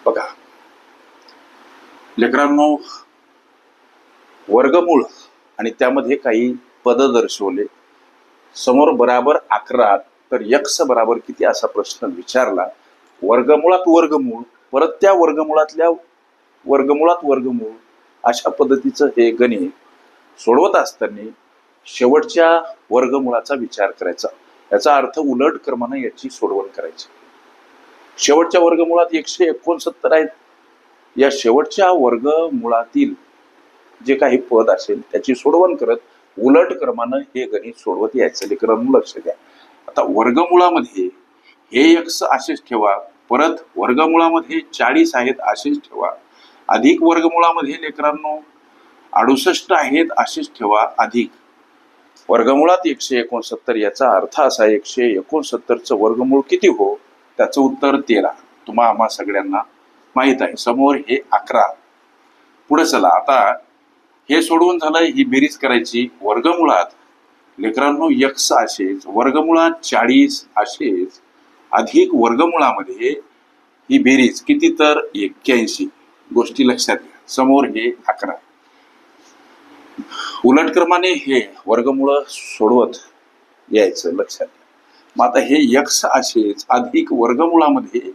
बघा लेकरांनो, वर्गमूळ आणि त्यामध्ये काही पद दर्शवले. समोर बराबर 11 तर यक्स बराबर किती असा प्रश्न विचारला. वर्गमुळात वर्गमूळ, परत त्या वर्गमुळातल्या वर्गमुळात वर्गमूळ, अशा पद्धतीचं हे गणित सोडवत असताना शेवटच्या वर्गमुळाचा विचार करायचा. याचा अर्थ उलट क्रमाने याची सोडवण करायची. शेवटच्या वर्गमुळात 169 आहेत. या शेवटच्या वर्गमुळातील जे काही पद असेल त्याची सोडवण करत उलट क्रमानं हे गणित सोडवत यायचं. लेकरांनो लक्ष द्या. आता वर्गमुळामध्ये हे यक्स असेच ठेवा, परत वर्गमुळामध्ये 40 आहेत असेच ठेवा, अधिक वर्गमुळामध्ये लेकरांनो 68 आहेत असेच ठेवा, अधिक वर्गमुळात 169. याचा अर्थ असा 169चं वर्गमूळ किती हो? त्याचं उत्तर 13. तुम्हा आम्हा सगळ्यांना माहित आहे. समोर हे 11. पुढे चला. आता हे सोडवून झालं. ही बेरीज करायची. वर्गमुळात लेकरांनो यक्स असेच, वर्गमुळात 40 असेच, अधिक वर्गमुळामध्ये ही बेरीज किती तर 81. गोष्टी लक्षात घ्या. समोर हे 11. उलट क्रमाने हे वर्गमूळ सोडवत यायचं. लक्षात घ्या. मग आता हे यक्स असेच, अधिक वर्गमुळामध्ये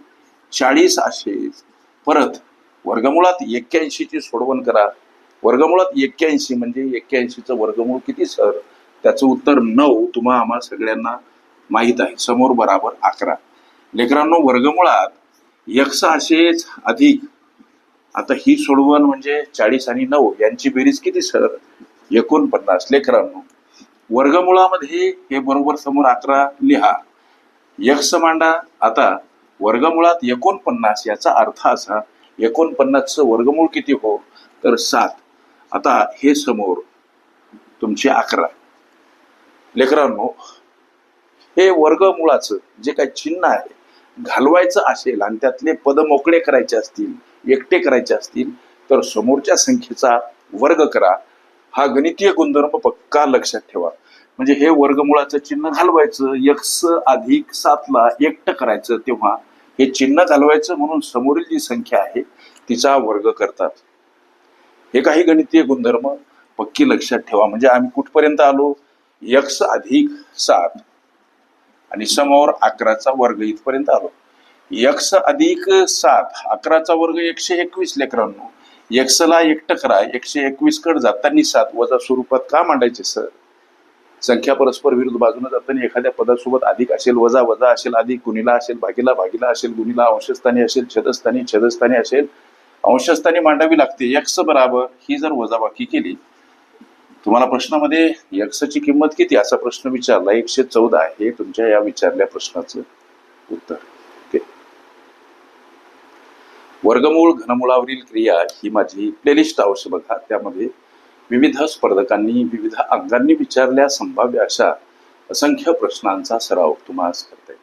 40 असेच, परत वर्गमुळात 81ची सोडवण करा. वर्गमुळात 81 म्हणजे 81चं वर्गमूळ किती सर? त्याचं उत्तर 9. तुम्हा आम्हा सगळ्यांना माहित आहे. समोर बराबर 11. लेकरांनो, वर्गमुळात यक्स असेच, अधिक आता ही सोडवण म्हणजे 40 आणि 9 यांची बेरीज किती सर? 49. लेकरांनो, वर्गमुळामध्ये हे बरोबर समोर 11 लिहा, यक्स मांडा. आता वर्गमुळात 49 याचा अर्थ असा 49चं वर्गमूळ किती हो? तर 7. आता हे समोर तुमचे 11. लेकरांनो, हे वर्गमुळाचं जे काही चिन्ह आहे घालवायचं असेल आणि त्यातले पद मोकळे करायचे असतील, एकटे करायचे असतील, तर समोरच्या संख्येचा वर्ग करा. हा गणितीय गुणधर्म पक्का लक्षात ठेवा. म्हणजे हे वर्गमुळाचं चिन्ह घालवायचं, यक्स अधिक 7ला एकटं करायचं, तेव्हा हे चिन्ह घालवायचं म्हणून समोरील जी संख्या आहे तिचा वर्ग करतात. हे काही गणितीय गुणधर्म पक्की लक्षात ठेवा. म्हणजे आम्ही कुठपर्यंत आलो? यक्स अधिक 7 आणि समोर 11चा वर्ग इथपर्यंत आलो. यक्स अधिक 7, 11चा वर्ग 121. लेकरांनो, यक्सला एकटं करा. 121 कडे जाताना 7 वजा स्वरूपात का मांडायचे सर? संख्या परस्पर विरुद्ध बाजूने जाताना एखाद्या पदासोबत अधिक असेल, वजा वजा असेल, अधिक गुणिला असेल, भागीला भागीला असेल, गुणिला अंशस्थानी असेल, छेदस्थानी छेदस्थानी असेल, अंशस्थानी मांडावी लागते. यक्स बराबर ही जर वजाबाकी केली, तुम्हाला प्रश्नामध्ये यक्सची किंमत किती असा प्रश्न विचारला, 114 आहे तुमच्या या विचारल्या प्रश्नाचं उत्तर. ओके. वर्गमूळ घनमुळावरील क्रिया ही माझी प्लेलिस्ट अवश्य बघा. त्यामध्ये विविध स्पर्धकांनी विविध अंगांनी विचारल्या संभाव्य अशा असंख्य प्रश्नांचा सराव तुम्हाला करता येईल.